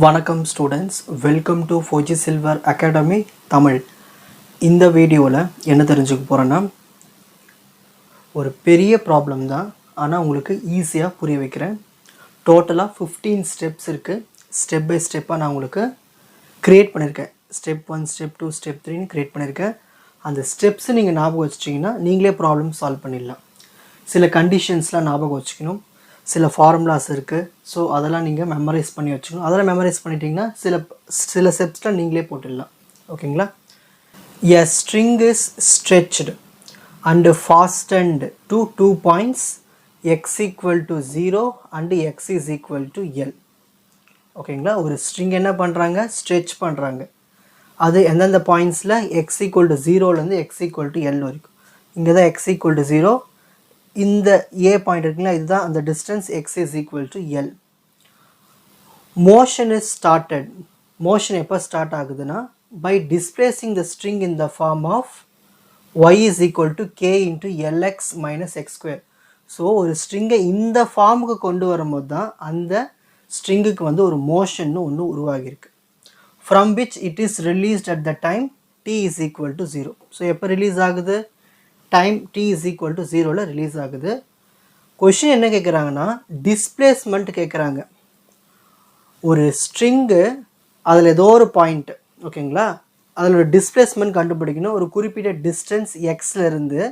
வணக்கம் students, welcome to Fauji silver academy Tamil. இந்த வீடியோவில் என்ன தெரிஞ்சுக்க போகிறேன்னா, ஒரு பெரிய ப்ராப்ளம் தான், ஆனால் உங்களுக்கு ஈஸியாக புரிய வைக்கிறேன். டோட்டலாக 15 ஸ்டெப்ஸ் இருக்குது. ஸ்டெப் பை ஸ்டெப்பாக நான் உங்களுக்கு க்ரியேட் பண்ணியிருக்கேன். ஸ்டெப் 1, ஸ்டெப் 2, ஸ்டெப் 3ன்னு க்ரியேட் பண்ணியிருக்கேன். அந்த ஸ்டெப்ஸு நீங்கள் ஞாபகம் வச்சிட்டிங்கன்னா நீங்களே ப்ராப்ளம் சால்வ் பண்ணிடலாம். சில கண்டிஷன்ஸ்லாம் ஞாபகம் வச்சுக்கணும், சில ஃபார்முலாஸ் இருக்குது. ஸோ அதெல்லாம் நீங்கள் மெமரைஸ் பண்ணி வச்சுக்கணும். அதெல்லாம் மெமரைஸ் பண்ணிட்டீங்கன்னா சில ஸ்டெப்ஸ்லாம் நீங்களே போட்டுடலாம். ஓகேங்களா? எ string is stretched and fastened to 2 points x equal to 0 and x is equal to L. ஓகேங்களா? ஒரு ஸ்ட்ரிங் என்ன பண்ணுறாங்க, ஸ்ட்ரெச் பண்ணுறாங்க. அது எந்தெந்த பாயிண்ட்ஸில் x equal to 0லேருந்து x equal to L வரைக்கும். இங்கே தான் x equal to 0, இந்த A பாயிண்ட் இருக்குங்களா, இதுதான் அந்த distance x is equal to L. Motion is started. Motion எப்போ ஸ்டார்ட் ஆகுதுன்னா, by displacing the string in the form of y is equal to k into lx minus x square. So ஒரு ஸ்ட்ரிங்கை இந்த ஃபார்முக்கு கொண்டு வரும்போது தான் அந்த ஸ்ட்ரிங்குக்கு வந்து ஒரு மோஷன்னு ஒன்று உருவாகியிருக்கு. From which it is released at the time t is equal to 0. So எப்போ ரிலீஸ் ஆகுது, time t is equal to 0ல ரிலீஸ் ஆகுது. கொஷின் என்ன கேட்குறாங்கன்னா, டிஸ்பிளேஸ்மெண்ட் கேட்குறாங்க. ஒரு ஸ்ட்ரிங்கு அதில் ஏதோ ஒரு பாயிண்ட், ஓகேங்களா, அதில் ஒரு டிஸ்பிளேஸ்மெண்ட் கண்டுபிடிக்கணும். ஒரு குறிப்பிட்ட டிஸ்டன்ஸ் எக்ஸ்லேருந்து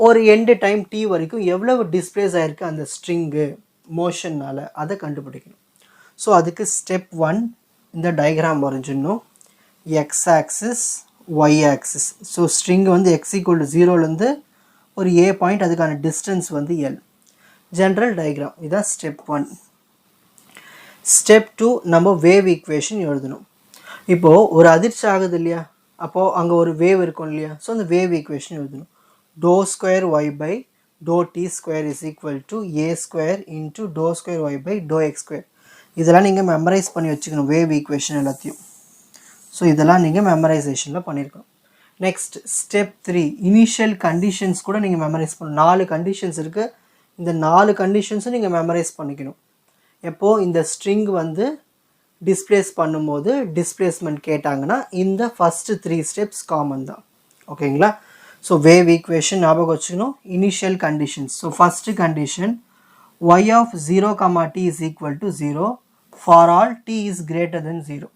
ஒரு எண்டு டைம் t வரைக்கும் எவ்வளவு டிஸ்பிளேஸ் ஆகிருக்கு அந்த ஸ்ட்ரிங்கு மோஷன்னால், அதை கண்டுபிடிக்கணும். ஸோ அதுக்கு ஸ்டெப் 1 இந்த டயக்ராம் வரைஞ்சிடணும். X axis, y axis. So string வந்து x equal to 0லேருந்து ஒரு a பாயிண்ட், அதுக்கான டிஸ்டன்ஸ் வந்து L. ஜென்ரல் டயக்ராம் இதுதான் ஸ்டெப் 1. ஸ்டெப் 2 நம்ம வேவ் ஈக்குவேஷன் எழுதணும். இப்போது ஒரு அதிர்ச்சி ஆகுது இல்லையா, அப்போது அங்கே ஒரு வேவ் இருக்கும் இல்லையா, ஸோ அந்த வேவ் ஈக்குவேஷன் எழுதணும். Doe square y by to t square is equal to a square into doe square y by doe x square. இதெல்லாம் நீங்கள் மெமரைஸ் பண்ணி வச்சுக்கணும், வேவ் ஈக்குவேஷன் எல்லாத்தையும். ஸோ இதெல்லாம் நீங்கள் மெமரைசேஷனில் பண்ணியிருக்கணும். நெக்ஸ்ட் ஸ்டெப் 3 இனிஷியல் கண்டிஷன்ஸ் கூட நீங்கள் மெமரைஸ் பண்ணணும். 4 கண்டிஷன்ஸ் இருக்குது. இந்த 4 கண்டிஷன்ஸும் நீங்கள் மெமரைஸ் பண்ணிக்கணும். எப்போது இந்த ஸ்ட்ரிங் வந்து டிஸ்பிளேஸ் பண்ணும்போது டிஸ்பிளேஸ்மெண்ட் கேட்டாங்கன்னா இந்த ஃபஸ்ட்டு 3 ஸ்டெப்ஸ் காமன் தான். ஓகேங்களா? ஸோ வேவ் ஈக்குவேஷன் ஞாபகம் வச்சுக்கணும். Initial conditions. So first condition y of 0, t is equal to 0 for all t is greater than 0.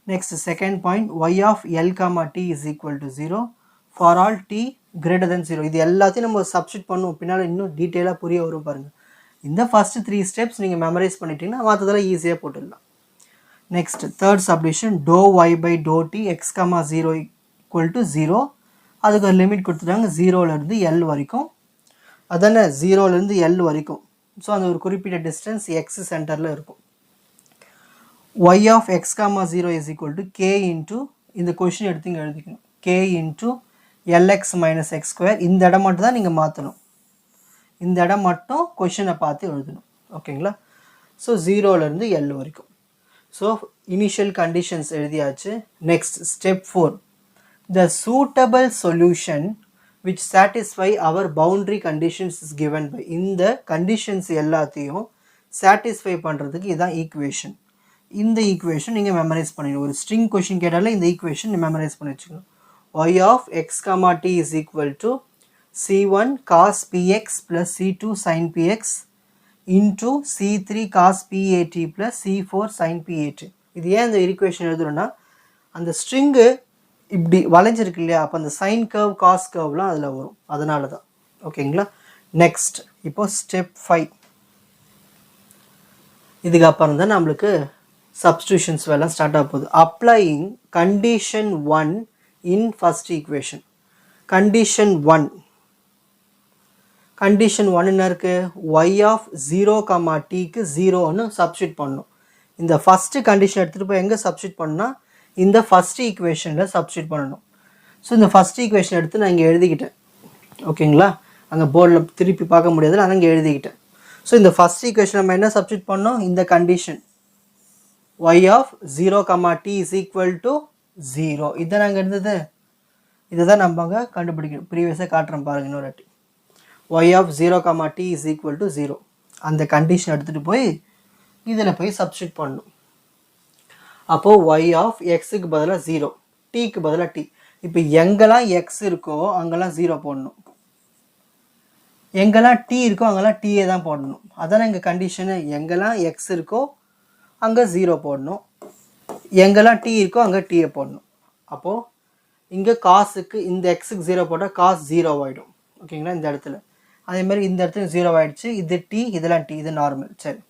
Next second point, y of L, t is equal to 0 for all t greater than 0. இது எல்லாத்தையும் நம்ம substitute பண்ணுவோம், பின்னால் இன்னும் டீட்டெயிலாக புரிய வரும் பாருங்கள். இந்த ஃபஸ்ட்டு 3 ஸ்டெப்ஸ் நீங்கள் மெமரைஸ் பண்ணிட்டீங்கன்னா மற்றதெல்லாம் ஈஸியாக போட்டுடலாம். நெக்ஸ்ட் தேர்ட் சப்டிஷன், doe y by to t x, 0 equal to 0. அதுக்கு ஒரு லிமிட் கொடுத்துட்டாங்க, 0லேருந்து L வரைக்கும். அதானே 0லேருந்து L வரைக்கும். ஸோ அந்த ஒரு குறிப்பிட்ட டிஸ்டன்ஸ் எக்ஸ் சென்டரில் இருக்கும். y of x, 0 is equal to k into, இந்த கொஷின் எடுத்து இங்கே எழுதிக்கணும், k into lx minus x square. இந்த இடம் மட்டும் தான் நீங்கள் மாற்றணும், இந்த இடம் மட்டும் கொஷினை பார்த்து எழுதணும். ஓகேங்களா? ஸோ 0லேருந்து L வரைக்கும். ஸோ இனிஷியல் கண்டிஷன்ஸ் எழுதியாச்சு. Next step 4, the suitable solution which satisfy our boundary conditions is given by. இந்த கண்டிஷன்ஸ் எல்லாத்தையும் சாட்டிஸ்ஃபை பண்ணுறதுக்கு இதுதான் ஈக்குவேஷன். இந்த ஈக்குவேஷன் நீங்கள் மெமரைஸ் பண்ணிடணும். ஒரு ஸ்ட்ரிங் கொஷின் கேட்டாலே இந்த ஈக்குவேஷன் மெமரைஸ் பண்ணி வச்சுக்கணும். y of x, t is equal to c1 cos px plus c2 sin px into c3 cos pat plus c4 sin pat. இது ஏன் இந்த ஈக்குவேஷன் எழுதுறோன்னா, அந்த ஸ்ட்ரிங்கு இப்படி வளைஞ்சிருக்கு இல்லையா, அப்போ அந்த சைன் கர்வ் காஸ் கர்வ்லாம் அதில் வரும், அதனால தான். ஓகேங்களா? நெக்ஸ்ட் இப்போது ஸ்டெப் 5. இதுக்கப்புறம் தான் நம்மளுக்கு சப்ஸ்டியூஷன்ஸ் வேலை ஸ்டார்ட் ஆக போகுது. Applying condition 1 in first equation. Condition 1 என்ன இருக்குது, y of 0, tக்கு 0ன்னு சப்ஸ்டியூட் பண்ணணும். இந்த ஃபஸ்ட்டு கண்டிஷன் எடுத்துகிட்டு போய் எங்கே சப்ஸ்டியூட் பண்ணால் இந்த ஃபஸ்ட் ஈக்குவேஷனில் சப்ஸ்டியூட் பண்ணணும். ஸோ இந்த ஃபஸ்ட் ஈக்குவேஷன் எடுத்து நான் இங்கே எழுதிக்கிட்டேன். ஓகேங்களா? அங்கே போர்டில் திருப்பி பார்க்க முடியாதுல, நான் இங்கே எழுதிக்கிட்டேன். ஸோ இந்த ஃபஸ்ட் ஈக்குவேஷன் நம்ம என்ன சப்ஸ்டியூட் பண்ணோம், இந்த condition y of 0, t is equal to 0. இதுதான் நாங்கள் இருந்தது, இதை தான் நம்ம அங்கே கண்டுபிடிக்கணும். ப்ரீவியஸாக காட்டுறோம் பாருங்கள் இன்னொரு வாட்டி. y of 0, t is equal to 0. அந்த கண்டிஷன் எடுத்துகிட்டு போய் இதில் போய் சப்ஸ்டியூட் பண்ணணும். அப்போது ஒய் ஆஃப் எக்ஸுக்கு பதிலாக 0, டீக்கு பதிலாக டி. இப்போ எங்கெல்லாம் எக்ஸ் இருக்கோ அங்கெல்லாம் 0 போடணும், எங்கெல்லாம் டி இருக்கோ அங்கெல்லாம் டீயே தான் போடணும். அதானே எங்கள் கண்டிஷனு. எங்கெல்லாம் எக்ஸ் இருக்கோ அங்கே 0 போடணும், எங்கெல்லாம் டி இருக்கோ அங்கே டீயை போடணும். அப்போது இங்கே காசுக்கு இந்த எக்ஸுக்கு 0 போட்டால் காசு 0 ஆகிடும். ஓகேங்களா, இந்த இடத்துல. அதேமாதிரி இந்த இடத்துல 0 ஆகிடுச்சு. இது டி, இதெல்லாம் டி, இது நார்மல். சரி,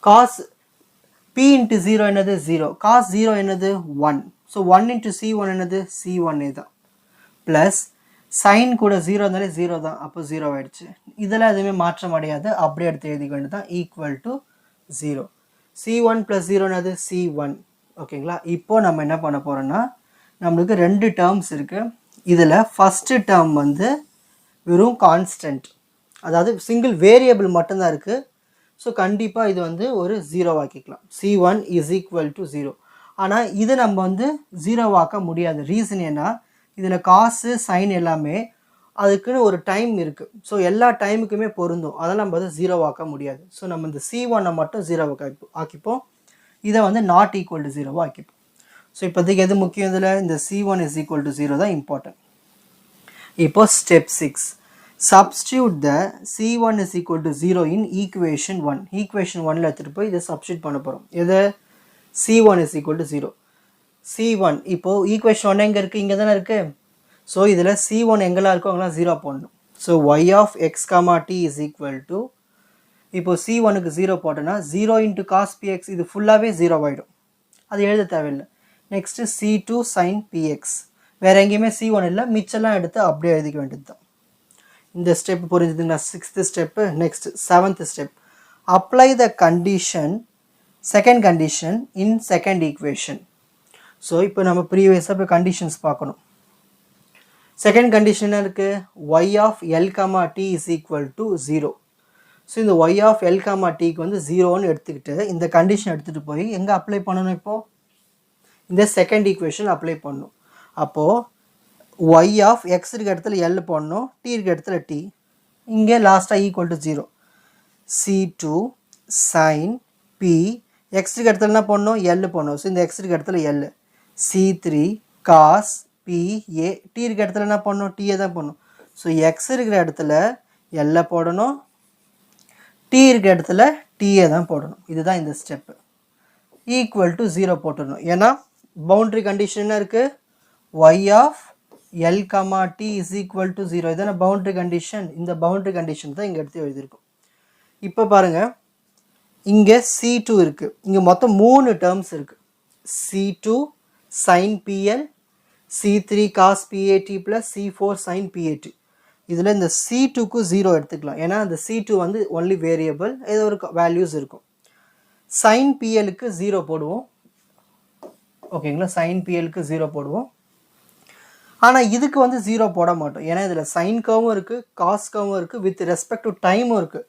காசு p இன்ட்டு 0 என்னது 0, காசு 0 என்னது 1. ஸோ 1 இன்ட்டு C1 என்னது C1 தான். ப்ளஸ் சைன் கூட 0 இருந்தாலே 0 தான், அப்போ 0 ஆகிடுச்சு. இதெல்லாம் எதுவுமே மாற்றம் அடையாது, அப்படியே எடுத்து எழுதிக்க வேண்டியது தான். Equal to 0. C1 ப்ளஸ் 0 என்னது C1. ஓகேங்களா, இப்போ நம்ம என்ன பண்ண போகிறோன்னா, நம்மளுக்கு 2 டேர்ம்ஸ் இருக்குது. இதில் ஃபஸ்ட்டு டேர்ம் வந்து வெறும் கான்ஸ்டன்ட், அதாவது சிங்கிள் வேரியபிள் மட்டும்தான் இருக்குது. ஸோ கண்டிப்பாக இது வந்து ஒரு 0 ஆக்கிக்கலாம். C1 is equal to 0. ஆனால் இது நம்ம வந்து 0 ஆக்க முடியாது. ரீசன் ஏன்னா இதில் காசு சைன் எல்லாமே அதுக்குன்னு ஒரு டைம் இருக்குது. ஸோ எல்லா டைமுக்குமே பொருந்தும், அதெல்லாம் நம்ம வந்து 0 ஆக்க முடியாது. ஸோ நம்ம இந்த C1 மட்டும் 0 ஆக்கிப்போம், இதை வந்து நாட் ஈக்குவல் டு 0 ஆக்கிப்போம். ஸோ இப்போதைக்கு எது முக்கியம், இதில் இந்த C1 இஸ் ஈக்குவல் டு 0 தான் இம்பார்ட்டன்ட். இப்போ step 6, substitute the C1 is equal to 0 in equation 1. equation 1ல எடுத்துகிட்டு போய் இதை சப்ஸ்டியூட் பண்ண போகிறோம். எது C1 is equal to 0. C1 இப்போது ஈக்குவேஷன் 1 எங்கே இருக்குது, இங்கே தானே இருக்குது. ஸோ இதில் C1 எங்கெல்லாம் இருக்கோ அங்கெல்லாம் 0 போடணும். So y of x, t is equal to, இப்போது C1க்கு 0 போட்டோன்னா 0 into cos px, இது ஃபுல்லாகவே 0 ஆகிடும், அது எழுத தேவையில்லை. நெக்ஸ்ட்டு C2 sin px, வேறு எங்கேயுமே C1 இல்லை, மிச்செல்லாம் எடுத்து அப்படியே எழுதிக்க வேண்டியது தான். இந்த ஸ்டெப் புரிஞ்சுதுங்களா, 6th step. Next 7th step, apply the condition, second condition in second equation. So இப்போ நம்ம ப்ரீவியஸாக இப்போ கண்டிஷன்ஸ் பார்க்கணும். செகண்ட் கண்டிஷன் இருக்குது, y of L comma t is equal to 0. So இந்த ஒய் ஆஃப் எல் கமா டிக்கு வந்து 0ன்னு எடுத்துக்கிட்டு இந்த கண்டிஷன் எடுத்துகிட்டு போய் எங்கே அப்ளை பண்ணணும், இப்போது இந்த செகண்ட் ஈக்குவேஷன் அப்ளை பண்ணணும். அப்போது y of x இருக்க இடத்துல L போடணும், t இருக்க இடத்துல t, இங்கே லாஸ்ட்டாக equal to 0. C2 sin p, x இருக்க இடத்துல என்ன போடணும், L போடணும். ஸோ இந்த x இருக்க இடத்துல L. C3 cos p a, t இருக்க இடத்துல என்ன போடணும், t தான் போடணும். ஸோ x இருக்கிற இடத்துல L போடணும், t இருக்க இடத்துல t தான் போடணும். இதுதான் இந்த ஸ்டெப்பு. ஈக்குவல் டு 0 போட்டுடணும், ஏன்னா பவுண்ட்ரி கண்டிஷன் என்ன இருக்குது, y of L, t is equal to 0. இதான பவுண்டரி கண்டிஷன். இந்த பவுண்டரி கண்டிஷன் தான் இங்கே எடுத்து எழுதியிருக்கும். இப்போ பாருங்கள், இங்கே C2 இருக்குது, இங்கே மொத்தம் 3 டேர்ம்ஸ் இருக்குது. C2 sin PL, C3 cos PAT plus C4 sin PAT. இதில் இந்த C2க்கு 0 எடுத்துக்கலாம், ஏன்னா இந்த C2 வந்து ஒன்லி வேரியபிள், ஏதோ ஒரு வேல்யூஸ் இருக்கும். sin PLக்கு 0 போடுவோம். ஓகேங்களா, sin PLக்கு 0 போடுவோம். ஆனால் இதுக்கு வந்து 0 போட மாட்டோம், ஏன்னா இதில் சைன் கர்வும் இருக்குது, காஸ் கர்வும் இருக்குது, வித் ரெஸ்பெக்ட் டு டைமும் இருக்குது.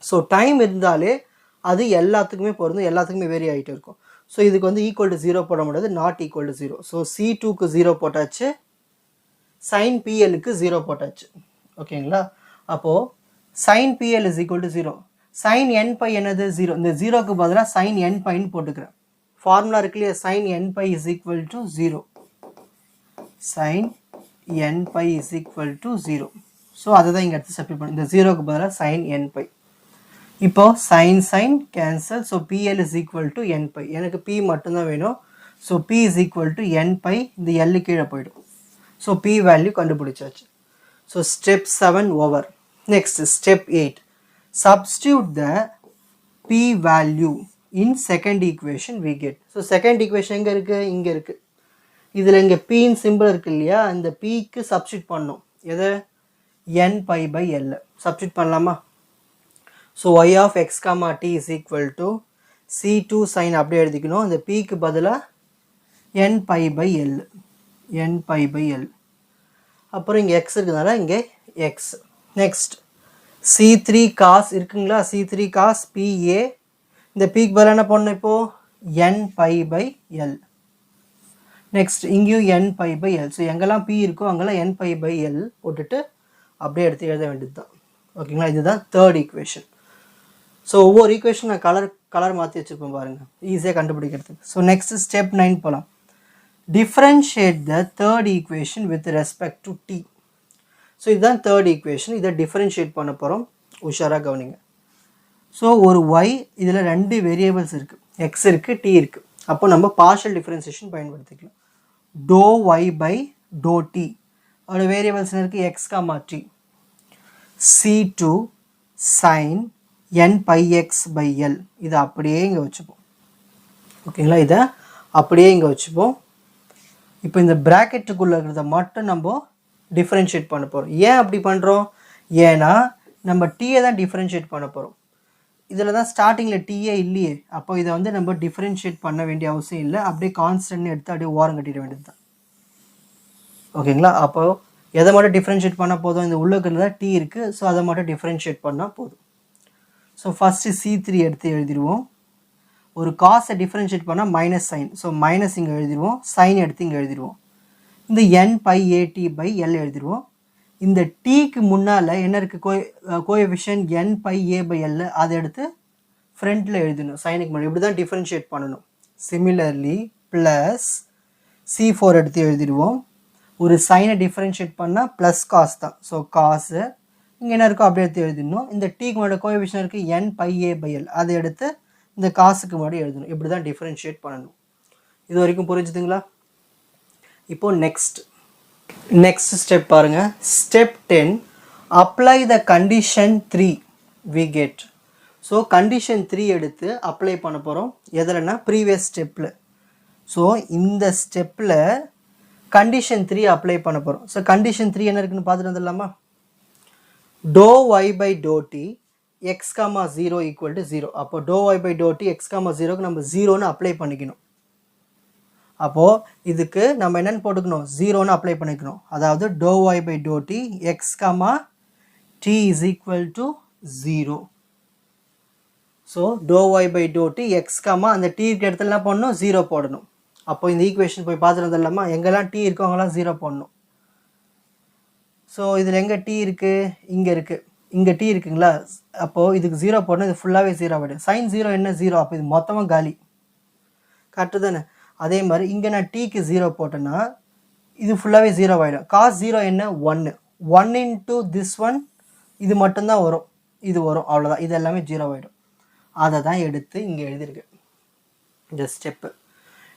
ஸோ டைம் இருந்தாலே அது எல்லாத்துக்குமே பொருந்தும், எல்லாத்துக்குமே வேரி ஆகிட்டு இருக்கும். ஸோ இதுக்கு வந்து ஈக்குவல் டு 0 போட முடியாது, நாட் ஈக்குவல் டு 0. ஸோ C2க்கு 0 போட்டாச்சு, சைன் PLக்கு 0 போட்டாச்சு. ஓகேங்களா, அப்போது sine PL is equal to 0. Sine n pi என்னது 0, இந்த 0க்கு பதிலாக சைன் n பைன்னு போட்டுக்கிறேன். ஃபார்முலா இருக்கு இல்லையா, sine n pi is equal to 0. sin n pi is equal to 0. So அதை தான் இங்கே எடுத்து சப்ஸ்டிட்யூட் பண்ணி, இந்த 0க்கு பதிலாக sin n pi. இப்போ sin cancel. So PL is equal to n pi. எனக்கு p மட்டும்தான் வேணும். So p is equal to n pi, இந்த L கீழே போயிடும். ஸோ p வேல்யூ கண்டுபிடிச்சாச்சு. So step 7 over. Next step 8, substitute the p value in second equation we get. So second equation எங்கே இருக்குது, இங்கே இருக்குது. இதில் இங்கே பின்னு சிம்பிள் இருக்குது இல்லையா, இந்த பிக்கு சப்ஸ்டியூட் பண்ணணும். எதை, n pi by L substitute பண்ணலாமா. So y of x, t is equal to C2 sin அப்படியே எழுதிக்கணும். இந்த பிக்கு பதிலாக n pi by L, n pi by L. அப்புறம் இங்கே x இருக்குதுனால இங்கே x. நெக்ஸ்ட் C3 cos இருக்குங்களா, C3 cos PA, இந்த பிக்கு பதிலாக என்ன பண்ணணும் இப்போது, n pi by L. Next இங்கேயும் n pi by L. So எங்கெல்லாம் p இருக்கோ அங்கெல்லாம் n pi by L போட்டுட்டு அப்படியே எடுத்து எழுத வேண்டியது தான். ஓகேங்களா, இதுதான் தேர்ட் ஈக்குவேஷன். ஸோ ஒவ்வொரு ஈக்குவேஷன் நான் கலர் மாற்றி வச்சுருப்பேன் பாருங்கள், ஈஸியாக கண்டுபிடிக்கிறதுக்கு. ஸோ நெக்ஸ்ட் ஸ்டெப் 9 போகலாம். Differentiate the third equation with respect to t. So இதுதான் தேர்ட் ஈக்குவேஷன். இதை டிஃப்ரென்ஷியேட் பண்ண போகிறோம், உஷாராக கவனிங்க. ஸோ ஒரு y, இதில் 2 வேரியபிள்ஸ் இருக்குது, x இருக்குது, t இருக்குது. அப்போ நம்ம பார்ஷியல் டிஃப்ரென்சியேஷன் பயன்படுத்திக்கலாம். Doe y by doe t, அதோட வேரியபிள்ஸ் இருக்குது x, t. c2 sin n pi x by l, இதை அப்படியே இங்கே வச்சுப்போம். ஓகேங்களா, இதை அப்படியே இங்கே வச்சுப்போம். இப்போ இந்த ப்ராக்கெட்டுக்குள்ளே இருக்கிறத மட்டும் நம்ம டிஃப்ரென்ஷியேட் பண்ண போகிறோம். ஏன் அப்படி பண்ணுறோம்? ஏன்னா நம்ம டீயை தான் டிஃப்ரென்ஷியேட் பண்ண போகிறோம். இதில் தான் ஸ்டார்டிங்கில் டீயே இல்லையே, அப்போ இதை வந்து நம்ம டிஃப்ரென்ஷியேட் பண்ண வேண்டிய அவசியம் இல்லை. அப்படியே கான்ஸ்டன்ட்னு எடுத்து அப்படியே ஓரம் கட்டிட வேண்டியது தான். ஓகேங்களா, அப்போது எதை மட்டும் டிஃப்ரென்ஷியேட் பண்ணால் போதும்? இந்த உள்ளுக்குள்ள தான் டீ இருக்குது, ஸோ அதை மட்டும் டிஃப்ரென்ஷியேட் பண்ணால் போதும். ஸோ ஃபஸ்ட்டு C3 எடுத்து எழுதிடுவோம். ஒரு காசை டிஃப்ரென்ஷியேட் பண்ணால் மைனஸ் சைன், ஸோ மைனஸ் இங்கே எழுதிடுவோம், சைன் எடுத்து இங்கே எழுதிடுவோம். இந்த n pi at by l எழுதிடுவோம். இந்த டீக்கு முன்னால் என்ன இருக்குது? Coefficient n pi a by l, அதை எடுத்து ஃப்ரண்ட்டில் எழுதணும், சைனுக்கு முன்னாடி. இப்படி தான் டிஃப்ரென்ஷியேட் பண்ணணும். சிமிலர்லி ப்ளஸ் C4 எடுத்து எழுதிடுவோம். ஒரு சைனை டிஃப்ரென்ஷியேட் பண்ணால் ப்ளஸ் காஸ் தான், ஸோ காசு இங்கே என்ன இருக்கோ அப்படியே எடுத்து எழுதிடணும். இந்த டீக்கு முன்னாடி கோஎஃபிஷியன்ட் இருக்குது n pi a by l, அதை எடுத்து இந்த காசுக்கு முன்னாடி எழுதணும். இப்படி தான் டிஃப்ரென்ஷியேட் பண்ணணும். இது வரைக்கும் புரிஞ்சுதுங்களா? இப்போது நெக்ஸ்ட் ஸ்டெப் பாருங்கள். Step 10, apply the condition 3 we get. So condition 3 எடுத்து அப்ளை பண்ண போகிறோம். எதில்னா ப்ரீவியஸ் ஸ்டெப்பில். ஸோ இந்த ஸ்டெப்பில் கண்டிஷன் 3 அப்ளை பண்ண போகிறோம். ஸோ கண்டிஷன் 3 என்ன இருக்குன்னு பார்த்துட்டு வந்துடலாமா? Do y by to D x, 0 equal to 0. அப்போ do y by to D x, 0க்கு நம்ம 0ன்னு அப்ளை பண்ணிக்கணும். அப்போது இதுக்கு நம்ம என்னென்னு போட்டுக்கணும்? 0ன்னு அப்ளை பண்ணிக்கணும். அதாவது doe y by to D x, t is equal to 0. So doe y by to D x, அந்த t இருக்க இடத்துல என்ன பண்ணணும்? 0 போடணும். அப்போ இந்த ஈக்குவேஷன் போய் பார்த்துட்டு வந்துடலாமா? எங்கெல்லாம் t இருக்கோ அங்கெல்லாம் 0 போடணும். ஸோ இதில் எங்கே t இருக்குது? இங்கே இருக்குது. இங்கே t இருக்குங்களா? அப்போது இதுக்கு 0 போடணும். இது ஃபுல்லாகவே 0 ஆகிடும். சைன் 0 என்ன? 0. அப்போ இது மொத்தமாக காலி. கரெக்டு தானே? அதே மாதிரி இங்கே நான் டீக்கு 0 போட்டேன்னா இது ஃபுல்லாகவே 0 ஆகிடும். காஸ் 0 என்ன? 1. 1 இன்ட்டு திஸ் ஒன், இது மட்டும்தான் வரும், இது வரும், அவ்வளோதான். இது எல்லாமே 0 ஆகிடும். அதை தான் எடுத்து இங்கே எழுதியிருக்கேன். இந்த ஸ்டெப்பு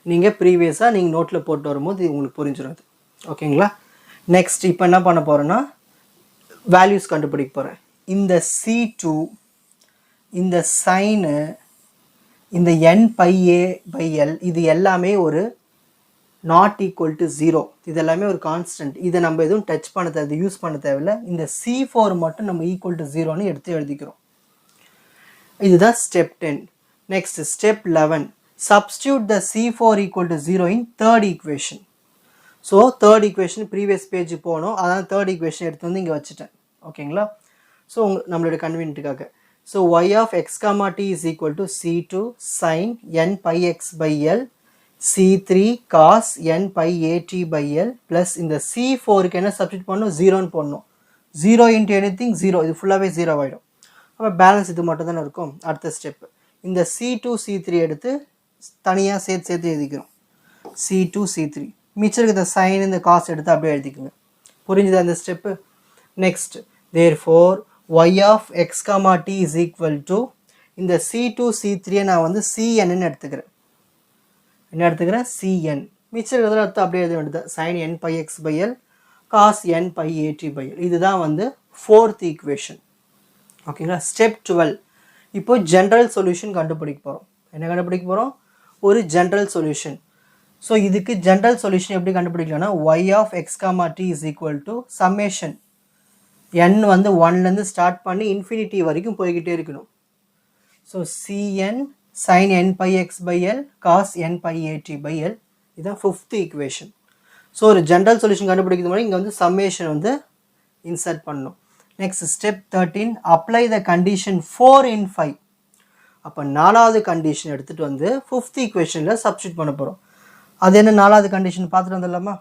நீங்கள் ப்ரீவியஸாக நீங்கள் நோட்டில் போட்டு வரும்போது இது உங்களுக்கு புரிஞ்சிடும். அது ஓகேங்களா? நெக்ஸ்ட் இப்போ என்ன பண்ண போகிறேன்னா வேல்யூஸ் கண்டுபிடிக்க போகிறேன். இந்த C2, இந்த சைனு, இந்த n pi a by l, இது எல்லாமே ஒரு நாட் ஈக்குவல் டு 0. இது எல்லாமே ஒரு கான்ஸ்டன்ட். இதை நம்ம எதுவும் டச் பண்ண தேவை, யூஸ் பண்ண தேவையில்லை. இந்த C4 மட்டும் நம்ம ஈக்குவல் டு 0ன்னு எடுத்து எழுதிக்கிறோம். இதுதான் step 10. Next step 11, substitute the C4 equal to 0 in third equation. So third equation previous page போகணும், அதான் தேர்ட் ஈக்குவேஷன் எடுத்து வந்து இங்கே வச்சுட்டேன். ஓகேங்களா? ஸோ நம்மளோட கன்வீனியன்ட்டுக்காக. So y of x, t is equal to c2 sin n pi x by l, c3 cos n pi at by l plus இந்த c4க்கு என்ன சப்ஸ்டிட் பண்ணணும்? 0ன்னு போடணும். 0 into anything 0, இது ஃபுல்லாகவே 0 ஆகிடும். அப்போ பேலன்ஸ் இது மட்டும் தானே இருக்கும். அடுத்த ஸ்டெப் இந்த c2 c3 எடுத்து தனியாக சேர்த்து எழுதிக்கிறோம். c2 c3 மிச்சம் இருக்கிற சைன் இந்த காஸ் எடுத்து அப்படியே எழுதிக்குங்க. புரிஞ்சுதா இந்த step? Next therefore y of x, t is equal to இந்த c2 c3 நான் வந்து cnன்னு எடுத்துக்கிறேன். என்ன எடுத்துக்கிறேன்? cn. மிச்சம் இருக்கிறதுல எடுத்து அப்படியே எழுத வேண்டியது. sin n pi x by l cos n pi at by l. இதுதான் வந்து ஃபோர்த் ஈக்குவேஷன். ஓகேங்களா? ஸ்டெப் 12, இப்போ ஜென்ரல் சொல்யூஷன் கண்டுபிடிக்க போகிறோம். என்ன கண்டுபிடிக்க போகிறோம்? ஒரு ஜென்ரல் சொல்யூஷன். ஸோ இதுக்கு ஜென்ரல் சொல்யூஷன் எப்படி கண்டுபிடிக்கலாம்னா y of x, t is equal to summation n வந்து 1லேருந்து ஸ்டார்ட் பண்ணி இன்ஃபினிட்டி வரைக்கும் போய்கிட்டே இருக்கணும். So cn sin n pi x by l cos n pi at by l, இதுதான் ஃபிஃப்த் ஈக்குவேஷன். ஸோ ஒரு general solution கண்டுபிடிக்கிறது மாதிரி இங்கே வந்து சம்மேஷன் வந்து இன்சர்ட் பண்ணணும். Next step 13, apply the condition 4 in 5. அப்போ 4வது கண்டிஷன் எடுத்துகிட்டு வந்து ஃபிஃப்த் ஈக்குவேஷனில் சப்ஸ்டிட் பண்ண போகிறோம். அது என்ன 4வது கண்டிஷன் பார்த்துட்டு வந்துடலாமா?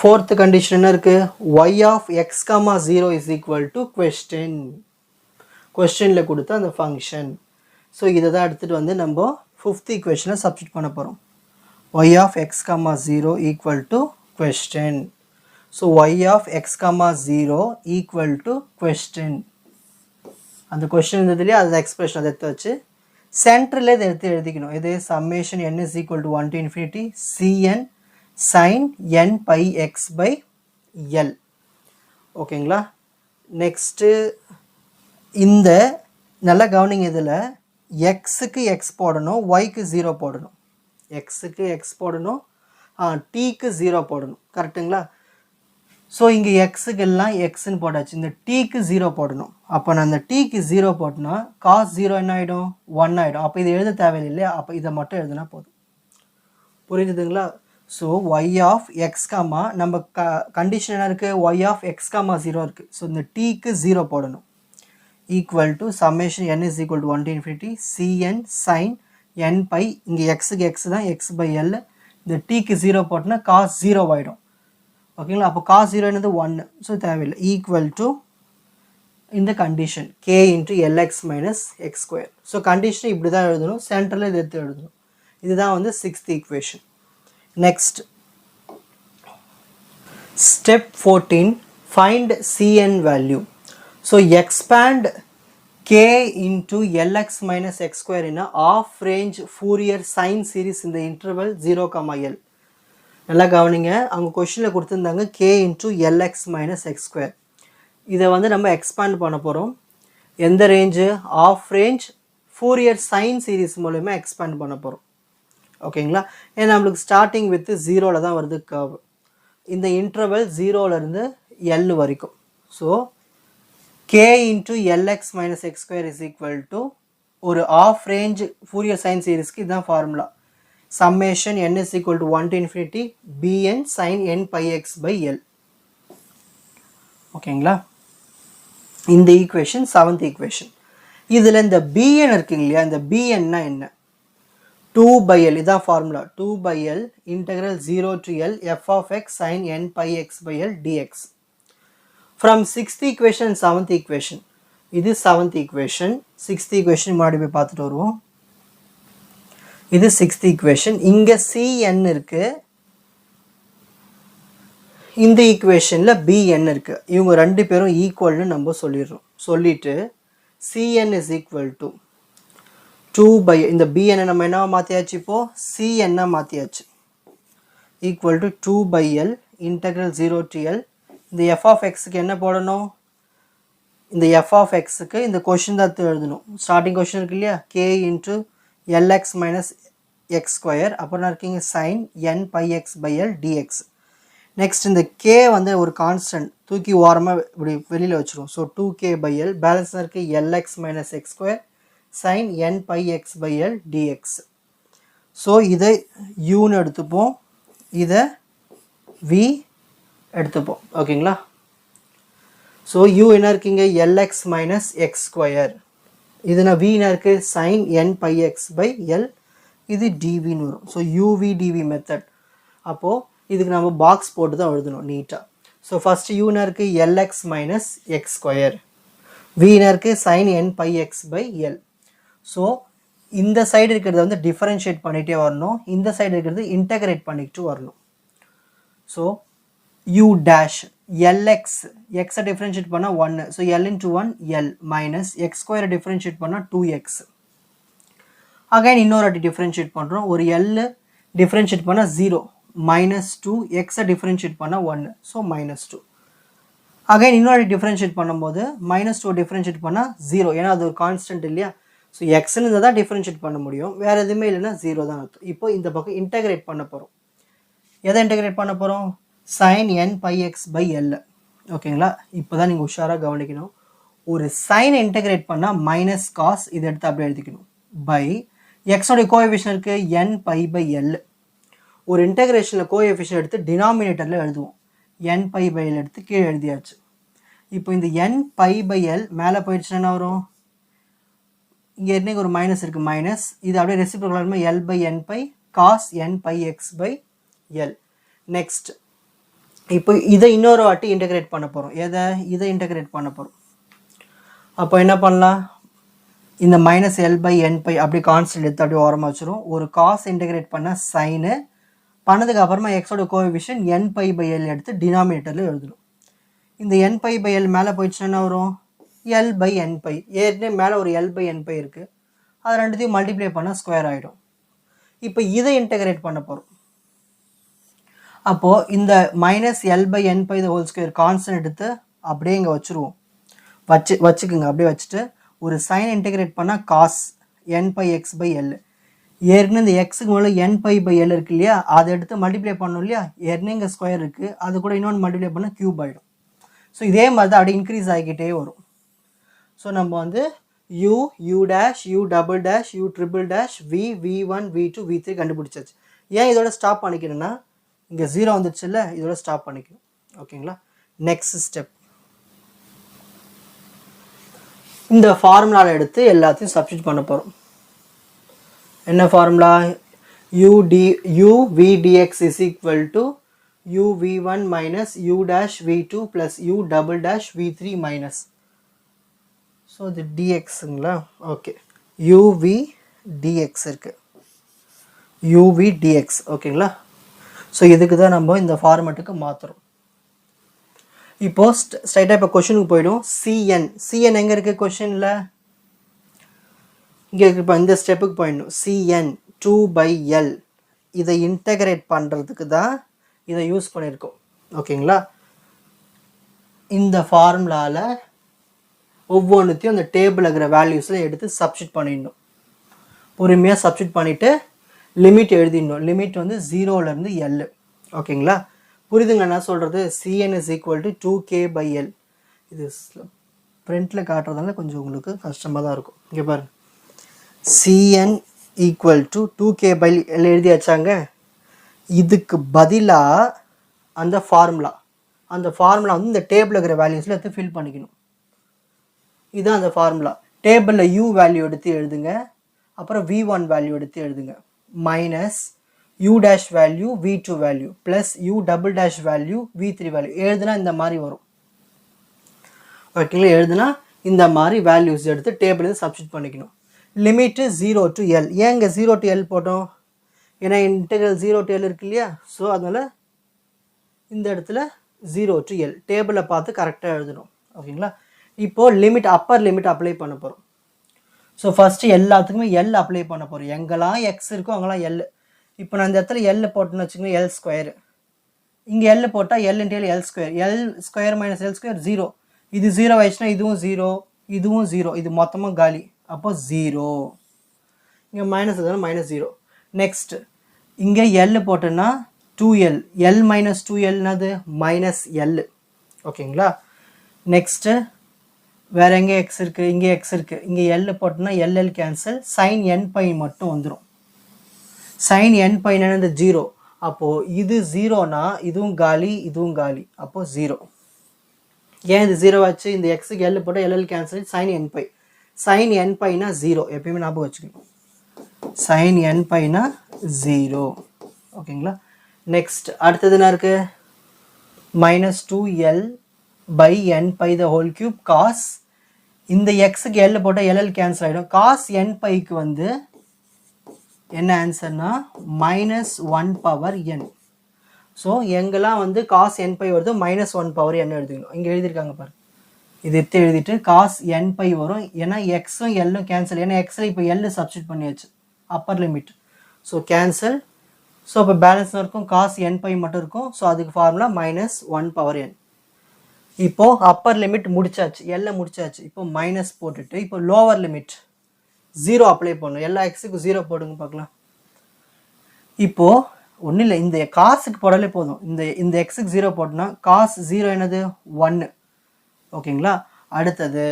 fourth condition என்ன இருக்கு y of x, 0 is equal to questionல கொடுத்த அந்த function. ஸோ இதை தான் எடுத்துகிட்டு வந்து நம்ம ஃபிஃப்த் ஈக்குவேஷனை சப்ஸ்டிட் பண்ண போகிறோம். y of x, 0 equal to question. So y of x, 0 equal to question. அந்த கொஸ்டின் இருந்ததுலேயே அது எக்ஸ்பிரஷன் அதை எடுத்து வச்சு சென்டரில் இதை எடுத்து எழுதிக்கணும். இது summation n is equal to 1 to infinity cn sin n pi x by l. ஓகேங்களா. நெக்ஸ்ட்டு இந்த நல்லா கவனிங்க, இதில் எக்ஸுக்கு எக்ஸ் போடணும், ஒய்க்கு 0 போடணும். எக்ஸுக்கு எக்ஸ் போடணும், டீக்கு 0 போடணும். கரெக்டுங்களா. ஸோ இங்கே எக்ஸுக்கு எல்லாம் எக்ஸ்ன்னு போட்டாச்சு, இந்த டீக்கு 0 போடணும். அப்போ நான் அந்த டீக்கு 0 போட்டோன்னா காஸ் 0 என்ன ஆகிடும் 1 ஆகிடும். அப்போ இதை எழுத தேவையில்லை, அப்போ இதை மட்டும் எழுதுனா போதும். புரிஞ்சுதுங்களா. So y of x comma நம்ம கண்டிஷன் என்ன இருக்குது, y ஆஃப் எக்ஸ் காமா 0 இருக்குது. ஸோ இந்த டீக்கு 0 போடணும். equal to summation n is equal to 1 to infinity cn sin n pi, இங்கே எக்ஸுக்கு எக்ஸ் தான் x by l, இந்த டீக்கு 0 போட்டோன்னா காஸ் 0 ஆகிடும். ஓகேங்களா. அப்போ காஸ் 0 என்னது 1, ஸோ தேவையில்லை. ஈக்குவல் டு இந்த condition k into lx minus x square. So கண்டிஷனை இப்படி தான் எழுதணும், சென்டரில் இது எடுத்து எழுதணும். இதுதான் வந்து sixth equation. Next step 14, find cn value. So expand k into lx minus x square in a half range Fourier sine series in the interval 0, l. நல்லா கவனிங்க, அவங்க கொஸ்டினில் கொடுத்துருந்தாங்க k into lx minus x square. இதை வந்து நம்ம expand பண்ண போகிறோம். எந்த range, half range Fourier sine series மூலயமா எக்ஸ்பேண்ட் பண்ண போகிறோம். ஓகேங்களா. ஏன்னா நம்மளுக்கு ஸ்டார்டிங் வித் 0ல் தான் வருது கர்வ். இந்த இன்டர்வல் 0லேருந்து l வரைக்கும். So k into lx minus x square is equal to ஒரு ஆஃப் ரேஞ்ச் ஃபூரியர் சைன் சீரீஸ்க்கு இதுதான் formula. summation n is equal to 1 to infinity bn sin n pi x by l. ஓகேங்களா. இந்த equation seventh equation. இதில் இந்த bn இருக்குங்க இல்லையா, இந்த bnனா என்ன, 2 by l, இதான் formula. 2 by l integral 0 to l f of x sin n pi x by l dx. From 6th equation and 7th equation. இது 7th equation. 6th equation முன்னாடி போய் பார்த்துட்டு வருவோம். இது 6th equation. இங்கே cn இருக்கு, இந்த ஈக்குவேஷனில் bn இருக்கு. இவங்க ரெண்டு பேரும் ஈக்குவல்னு நம்ம சொல்லிடுறோம். சொல்லிட்டு cn is equal to 2 by, இந்த bn நம்ம என்ன மாற்றியாச்சு, இப்போது cn மாற்றியாச்சு, equal to 2 by l integral 0 to l. இந்த f of xக்கு என்ன போடணும், இந்த f of xக்கு இந்த கொஷின் தான் எழுதணும். ஸ்டார்டிங் கொஷின் இருக்கு இல்லையா, k into lx minus x square, அப்புறம் இருக்கீங்க sin n pi x by l dx. Next இந்த k வந்து ஒரு கான்ஸ்டன்ட், தூக்கி ஓரமாக இப்படி வெளியில் வச்சுருவோம். So 2k by l, balance இருக்கு lx minus x square sin n pi x by l dx. So இதை uன்னு எடுத்துப்போம், இதை v எடுத்துப்போம். ஓகேங்களா. ஸோ u என்ன இருக்கீங்க lx minus x square, இதுனா v என்ன இருக்குது sin n pi x by l, இது dvன்னு வரும். So uv dv method. அப்போது இதுக்கு நம்ம பாக்ஸ் போட்டு தான் எழுதணும் நீட்டாக. ஸோ ஃபஸ்ட்டு u என்ன இருக்குது lx minus x square, v என்ன இருக்குது sin n pi x by l. So இந்த சைடு இருக்கிறத வந்து டிஃபரன்ஷியேட் பண்ணிகிட்டே வரணும், இந்த சைடு இருக்கிறது இன்டகிரேட் பண்ணிக்கிட்டு வரணும். So u dash lx, x differentiate பண்ணால் 1, so l into 1 l minus x square differentiate பண்ணால் 2x. அகைன் இன்னொரு வாட்டி டிஃபரன்ஷியேட் பண்ணுறோம், ஒரு l டிஃபரன்ஷியேட் பண்ணால் 0 minus 2, x டிஃபரன்ஷியேட் பண்ணால் 1, ஸோ minus 2. அகைன் இன்னொரு டிஃபரன்ஷியேட் பண்ணும்போது minus 2 டிஃபரன்ஷியேட் பண்ணால் 0, ஏன்னா அது ஒரு கான்ஸ்டன்ட் இல்லையா. ஸோ எக்ஸ்ன்னு இருந்தால் தான் டிஃபரன்ஷியேட் பண்ண முடியும், வேறு எதுவுமே இல்லைன்னா 0 தான் அர்த்தம். இப்போ இந்த பக்கம் இன்டகிரேட் பண்ண போகிறோம். எதை இன்டகிரேட் பண்ண போகிறோம், sin n pi x by l. ஓகேங்களா. இப்போ தான் நீங்கள் உஷாராக கவனிக்கணும். ஒரு சைன் இன்டகிரேட் பண்ணால் மைனஸ் காஸ், இதை எடுத்து அப்படியே எழுதிக்கணும், பை எக்ஸோடைய கோஎஃபிஷியன்ட் இருக்குது n pi by l. ஒரு இன்டகிரேஷனில் கோஎஃபிஷியன்ட் எடுத்து டினாமினேட்டரில் எழுதுவோம், n pi by l எடுத்து கீழே எழுதியாச்சு. இப்போ இந்த n pi by l மேலே போயிடுச்சுன்னா என்ன வரும், இங்கே என்ன ஒரு மைனஸ் இருக்குது, மைனஸ், இது அப்படியே reciprocal l by n pi cos n pi x by l. Next இப்போ இதை இன்னொரு வாட்டி இன்டகிரேட் பண்ண போகிறோம். இதை இன்டகிரேட் பண்ண போகிறோம். அப்போ என்ன பண்ணலாம், இந்த minus l by n pi அப்படி கான்ஸ்டன்ட் எடுத்து அப்படியே ஓரமாக வச்சிரும். ஒரு காஸ் இன்டகிரேட் பண்ண சைனு பண்ணதுக்கு அப்புறமா எக்ஸோட coefficient n pi by l எடுத்து டினாமினேட்டரில் எழுதணும். இந்த என் பை பை எல் மேலே போயிடுச்சுன்னா என்ன வரும், எல் பை என் பை. ஏற்கனவே மேலே ஒரு எல் பை என் பை இருக்குது, அது ரெண்டுத்தையும் மல்டிப்ளை பண்ணால் ஸ்கொயர் ஆகிடும். இப்போ இதை இன்டகிரேட் பண்ண போகிறோம். அப்போது இந்த minus l by n pi the whole square constant எடுத்து அப்படியே இங்கே வச்சுருவோம். வச்சுக்குங்க. அப்படியே வச்சுட்டு ஒரு சைன் இன்டகிரேட் பண்ணால் cos n pi x by l. ஏற்கனவே இந்த எக்ஸுக்கு மேலே என் பை பை எல் இருக்குது இல்லையா, அதை எடுத்து மல்டிப்ளை பண்ணணும் இல்லையா. ஏற்கனவே இங்கே ஸ்கொயர் இருக்குது, அது கூட இன்னொன்று மல்டிப்ளை பண்ணால் க்யூப் ஆகிடும். ஸோ இதே மாதிரி தான் அப்படியே இன்க்ரீஸ் ஆகிக்கிட்டே வரும். ஸோ நம்ம வந்து u, u dash, u double dash, u triple dash, v, v1, v2, v3 கண்டுபிடிச்சாச்சு. ஏன் இதோட ஸ்டாப் பண்ணிக்கணும்னா இங்கே 0 வந்துடுச்சு இல்லை, இதோட ஸ்டாப் பண்ணிக்கணும். ஓகேங்களா. நெக்ஸ்ட் ஸ்டெப், இந்த ஃபார்முலாவில் எடுத்து எல்லாத்தையும் சப்ஸ்டிட் பண்ண போகிறோம். என்ன formula, u v dx is equal to u v1 minus u dash v2 plus u double dash v3 minus. So இது dxங்களா. ஓகே, uv dx இருக்குது, uv dx. ஓகேங்களா. ஸோ இதுக்கு தான் நம்ம இந்த ஃபார்மேட்டுக்கு மாற்றுறோம். இப்போது ஸ்ட்ரைட்டாக இப்போ கொஷனுக்கு போய்டும். சிஎன் எங்கே இருக்குது கொஷனில், இங்கே இருக்குது. இப்போ இந்த ஸ்டெப்புக்கு போயிடணும். சிஎன் 2/L இதை இன்டகிரேட் பண்ணுறதுக்கு தான் இதை யூஸ் பண்ணியிருக்கோம். ஓகேங்களா. இந்த ஃபார்முலாவில் ஒவ்வொன்றுத்தையும் அந்த டேபிள் இருக்கிற வேல்யூஸில் எடுத்து சப்ஸ்டிட் பண்ணிடணும். பொறுமையாக சப்ஸ்டிட் பண்ணிவிட்டு லிமிட் எழுதிடணும். லிமிட் வந்து 0லேருந்து L. ஓகேங்களா. புரியுதுங்க நான் சொல்கிறது. Cn is equal to 2k/L. இது ஃப்ரண்ட்டில் காட்டுறதுனால கொஞ்சம் உங்களுக்கு கஷ்டமாக தான் இருக்கும். இங்கே பாருங்க, Cn equal to 2k/L எழுதியாச்சாங்க. இதுக்கு பதிலாக அந்த ஃபார்முலா வந்து இந்த டேபிள் இருக்கிற வேல்யூஸில் எடுத்து ஃபில் பண்ணிக்கணும். இதுதான் அந்த ஃபார்முலா. டேபிளில் u வேல்யூ எடுத்து எழுதுங்க, அப்புறம் v1 வேல்யூ எடுத்து எழுதுங்க, minus u dash value v2 value plus u double dash value v3 value எழுதுனா இந்த மாதிரி வரும். ஓகேங்களா. எழுதுனா இந்த மாதிரி வேல்யூஸ் எடுத்து டேபிள் சப்ஸ்டிட் பண்ணிக்கணும். Limit 0 to L. ஏன் இங்கே 0 to L போட்டோம், ஏன்னா இன்டெக்ரல் 0 to L இருக்கு இல்லையா. ஸோ அதனால் இந்த இடத்துல 0 to L டேபிளை பார்த்து கரெக்டாக எழுதணும். ஓகேங்களா. இப்போது லிமிட், அப்பர் லிமிட் அப்ளை பண்ண போகிறோம். ஸோ ஃபஸ்ட்டு எல்லாத்துக்குமே எல் அப்ளை பண்ண போகிறோம். எங்கெல்லாம் எக்ஸ் இருக்கோ அங்கெல்லாம் எல். இப்போ நான் இந்த இடத்துல எல் போட்டேன்னு வச்சுக்கோங்க, எல் ஸ்கொயர். இங்கே எல் போட்டால் L into L square. L square minus L square 0. இது 0 ஆயிடுச்சுன்னா இதுவும் 0, இதுவும் 0, இது மொத்தமாக காலி. அப்போ 0. இங்கே மைனஸ் இருந்தாலும் -0. நெக்ஸ்ட் இங்கே எல் போட்டோன்னா 2L. எல் மைனஸ் 2Lனாது -L. ஓகேங்களா. நெக்ஸ்ட்டு வேறு எங்கே எக்ஸ் இருக்குது, இங்கே எக்ஸ் இருக்குது. இங்கே எல் போட்டோன்னா l l cancel, sine n pi மட்டும் வந்துடும். சைன் என் பைனா இந்த 0. அப்போது இது 0னா இதுவும் காலி, இதுவும் காலி. அப்போது 0. ஏன் இது 0 ஆச்சு, இந்த எக்ஸுக்கு எல் போட்டால் L L cancel, sine n pi. Sine n பைனா 0 எப்பயுமே ஞாபகம் வச்சுக்கணும். சைன் என் பைனா 0. ஓகேங்களா. நெக்ஸ்ட் அடுத்தது என்ன இருக்குது, -2L by n pi the whole cube cos. இந்த எக்ஸுக்கு எல் போட்டால் எல்எல் கேன்சல் ஆகிடும். காஸ் என் பைக்கு வந்து என்ன ஆன்சர்னா -1/n. ஸோ எங்கெல்லாம் வந்து காஸ் என் பை வருதோ -1/n எழுதிக்கணும். இங்கே எழுதியிருக்காங்க பாரு, இது எடுத்து எழுதிட்டு காஸ் என் பை வரும். ஏன்னா எக்ஸும் எல்லும் கேன்சல், ஏன்னா எக்ஸில் இப்போ எல் சப்ஸ்டிட் பண்ணியாச்சு upper limit. So cancel. So இப்போ பேலன்ஸ் இருக்கும், காஸ் என் பை மட்டும் இருக்கும். ஸோ அதுக்கு ஃபார்முலா -1/n. இப்போது அப்பர் லிமிட் முடிச்சாச்சு, எல்லை முடிச்சாச்சு. இப்போ மைனஸ் போட்டுட்டு இப்போ லோவர் லிமிட் 0 அப்ளை பண்ணணும். எல்லா எக்ஸுக்கும் 0 போடுங்க பார்க்கலாம். இப்போது ஒன்றும் இல்லை, இந்த காசுக்கு போடாலே போதும். இந்த எக்ஸுக்கு 0 போட்டோன்னா காஸ் 0 என்னது 1. ஓகேங்களா. அடுத்தது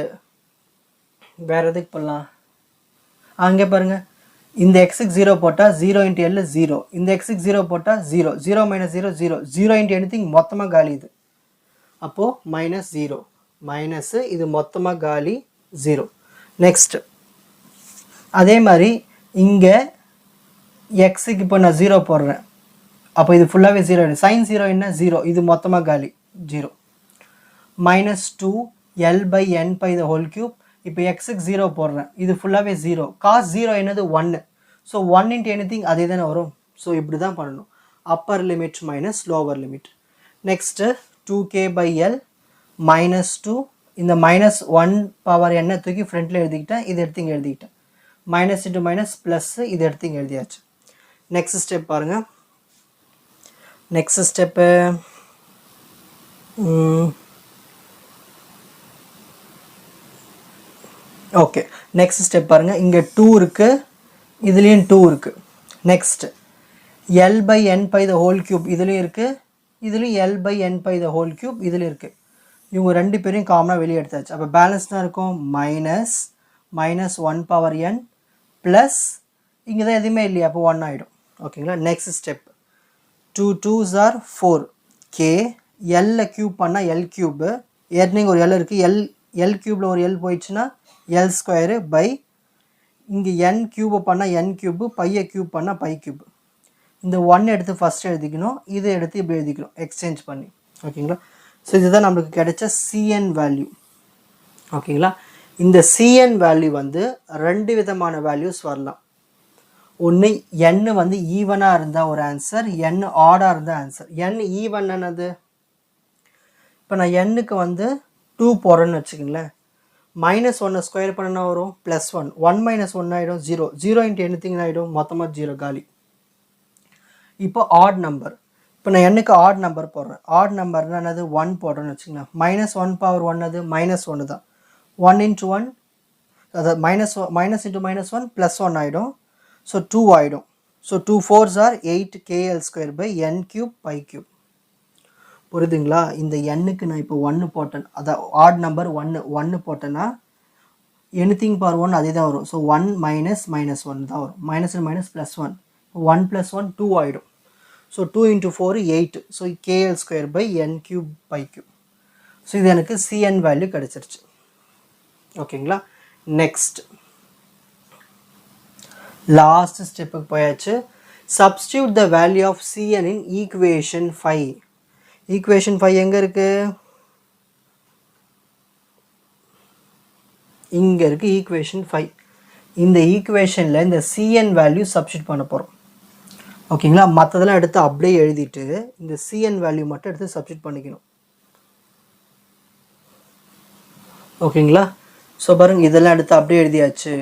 வேறு எதுக்கு போடலாம், அங்கே பாருங்கள், இந்த எக்ஸுக்கு 0 போட்டால் 0 × L 0. இந்த எக்ஸுக்கு 0 போட்டால் 0. 0 - 0 0. 0 × anything மொத்தமாக காலி. இது அப்போது -0 மைனஸு, இது மொத்தமாக காலி 0. நெக்ஸ்ட் அதே மாதிரி இங்கே எக்ஸுக்கு இப்போ நான் 0 போடுறேன். அப்போ இது ஃபுல்லாகவே 0 ஆகிடும். sin 0 என்ன 0, இது மொத்தமாக காலி 0. minus 2 L by n pi the whole cube. இப்போ எக்ஸுக்கு 0 போடுறேன், இது ஃபுல்லாகவே 0. cos 0 என்னது 1. ஸோ 1 into anything அதே தானே வரும். ஸோ இப்படி தான் பண்ணணும், upper limit minus lower limit. Next 2k by L minus 2, இந்த மைனஸ் 1 பவர் என்ன தூக்கி ஃப்ரண்ட்டில் எழுதிக்கிட்டேன், இது எடுத்து இங்கே எழுதிக்கிட்டேன். மைனஸ் இன்ட்டு மைனஸ் ப்ளஸ்ஸு, இது எடுத்து இங்கே எழுதியாச்சு. நெக்ஸ்ட் ஸ்டெப் பாருங்கள். Next step okay, next step பாருங்கள். இங்கே 2 இருக்குது, இதுலேயும் 2 இருக்குது. Next L by n pi the whole cube இதுலேயும் இருக்குது, இதுலேயும் L by n pi the whole cube இதில் இருக்குது. இவங்க ரெண்டு பேரையும் காமனாக வெளியே எடுத்தாச்சு. அப்போ பேலன்ஸ் தான் இருக்கும் minus minus 1 power n plus இங்கே தான் எதுவுமே இல்லையா, அப்போ 1 ஆகிடும். ஓகேங்களா. Next step 2 2s are 4 k, L cube பண்ணால் L க்யூபு, ஏற்கனவே ஒரு L இருக்குது, L க்யூப்பில் ஒரு L போயிடுச்சுன்னா L ஸ்கொயரு பை இங்கே n க்யூபை பண்ணால் n க்யூபு, பையை க்யூப் பண்ணால் பை க்யூபு. இந்த 1 எடுத்து ஃபஸ்ட்டு எழுதிக்கணும், இதை எடுத்து இப்படி எழுதிக்கணும் எக்ஸ்சேஞ்ச் பண்ணி. ஓகேங்களா. ஸோ இதுதான் நம்மளுக்கு கிடைச்ச Cn வேல்யூ. ஓகேங்களா. இந்த Cn வேல்யூ வந்து ரெண்டு விதமான வேல்யூஸ் வரலாம். ஒன்று n வந்து ஈவனாக இருந்தால் ஒரு ஆன்சர், n ஆடாக இருந்தால் ஆன்சர். n ஈவன் என்னது, இப்போ நான் n-க்கு வந்து 2 போடுறேன்னு வச்சுக்கோங்களேன், மைனஸ் 1 ஸ்கொயர் பண்ணனா வரும் ப்ளஸ் 1, 1 மைனஸ் 1 ஆகிடும் 0, 0 இன்ட்டு எனிதிங் ஆகிடும், மொத்தமாக 0 காலி. இப்போ ஆட் நம்பர், இப்போ நான் n-க்கு ஆட் நம்பர் போடுறேன், ஆட் நம்பர்னா என்னது 1 போடுறேன்னு வச்சுக்கோங்களேன், மைனஸ் 1 பவர் 1 அது மைனஸ் 1 தான், 1 இன்ட்டு 1 அதாவது மைனஸ் இன்ட்டு மைனஸ் 1 ப்ளஸ் 1 ஆகிடும். ஸோ 2 ஆகிடும். So 2 4s are 8 kl square by n cube pi cube. புரியுதுங்களா. இந்த n-க்கு நான் இப்போ 1 போட்டேன், அதான் ஆட் நம்பர் 1 போட்டேன்னா எனிதிங் பவர் 1 அதே தான் வரும். ஸோ 1 மைனஸ் மைனஸ் 1 தான் வரும், மைனஸ் மைனஸ் ப்ளஸ் 1, 1 ப்ளஸ் 1 2 ஆகிடும். So 2 into 4 8, so kl square by n cube pi cube. So இது எனக்கு Cn வேல்யூ கிடச்சிருச்சு. ஓகேங்களா. நெக்ஸ்ட் லாஸ்ட் ஸ்டெப்புக்கு போயாச்சு. Substitute the value of Cn in equation 5. Equation 5 எங்கே இருக்குது, இங்கே இருக்குது ஈக்குவேஷன் 5. இந்த ஈக்குவேஷனில் இந்த Cn வேல்யூ சப்ஸ்டியூட் பண்ண போகிறோம். ஓகேங்களா. மற்றதெல்லாம் எடுத்து அப்படியே எழுதிட்டு இந்த Cn வேல்யூ மட்டும் எடுத்து சப்ஸ்டியூட் பண்ணிக்கணும். ஓகேங்களா. ஸோ பாருங்கள், இதெல்லாம் எடுத்து அப்படியே எழுதியாச்சு,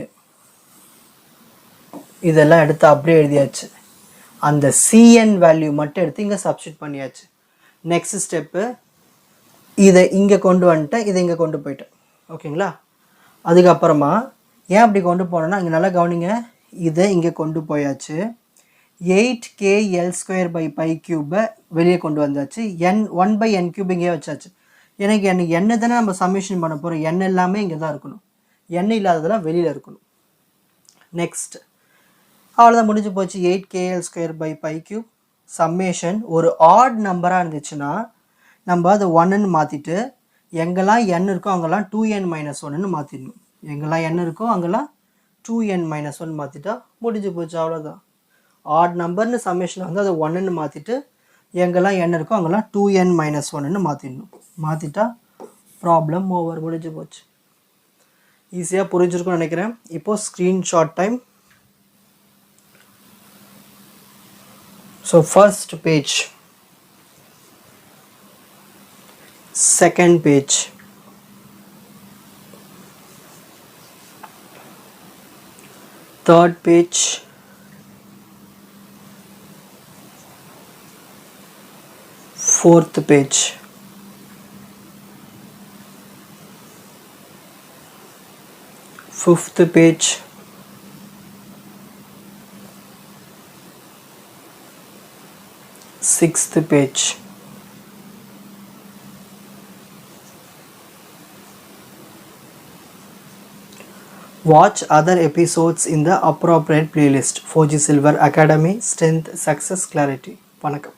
இதெல்லாம் எடுத்து அப்படியே எழுதியாச்சு. அந்த Cn வேல்யூ மட்டும் எடுத்து இங்கே சப்ஸ்டியூட் பண்ணியாச்சு. நெக்ஸ்ட் ஸ்டெப்பு, இதை இங்கே கொண்டு வந்துட்டேன், இதை இங்கே கொண்டு போயிட்டேன். ஓகேங்களா. அதுக்கப்புறமா ஏன் அப்படி கொண்டு போனோன்னா, இங்கே நல்லா கவனிங்க, இதை இங்கே கொண்டு போயாச்சு. 8kl ஸ்கொயர் பை பை க்யூபை வெளியே கொண்டு வந்தாச்சு. n 1 பை n க்யூப் இங்கே வச்சாச்சு. எனக்கு n தானே நம்ம சப்மிஷன் பண்ண போகிறோம், n எல்லாமே இங்கே தான் இருக்கணும், n இல்லாததெல்லாம் வெளியில் இருக்கணும். நெக்ஸ்ட் அவ்வளோதான், முடிஞ்சு போச்சு. 8kl square by pi cube summation. ஒரு ஆட் நம்பராக இருந்துச்சுன்னா நம்ம அதை 1ன்னு மாற்றிட்டு எங்கெல்லாம் n இருக்கோ அங்கெல்லாம் 2n மைனஸ் 1ன்னு மாற்றிடணும். எங்கெல்லாம் n இருக்கோ அங்கெல்லாம் 2n மைனஸ் 1 மாற்றிட்டா முடிஞ்சு போச்சு, அவ்வளோதான். ஆட் நம்பர்னு சம்மேஷன் வந்து அதை 1ன்னு மாற்றிட்டு எங்கெல்லாம் n இருக்கோ அங்கெல்லாம் 2n மைனஸ் 1ன்னு மாற்றிடணும். மாற்றிட்டா ப்ராப்ளம் ஓவர், முடிஞ்சு போச்சு. ஈஸியாக புரிஞ்சிருக்கும்னு நினைக்கிறேன். இப்போது screenshot time. So first page, second page, third page, fourth page, fifth page, sixth page, watch other episodes in the appropriate playlist. 4G Silver Academy, Strength, Success, Clarity. வணக்கம்.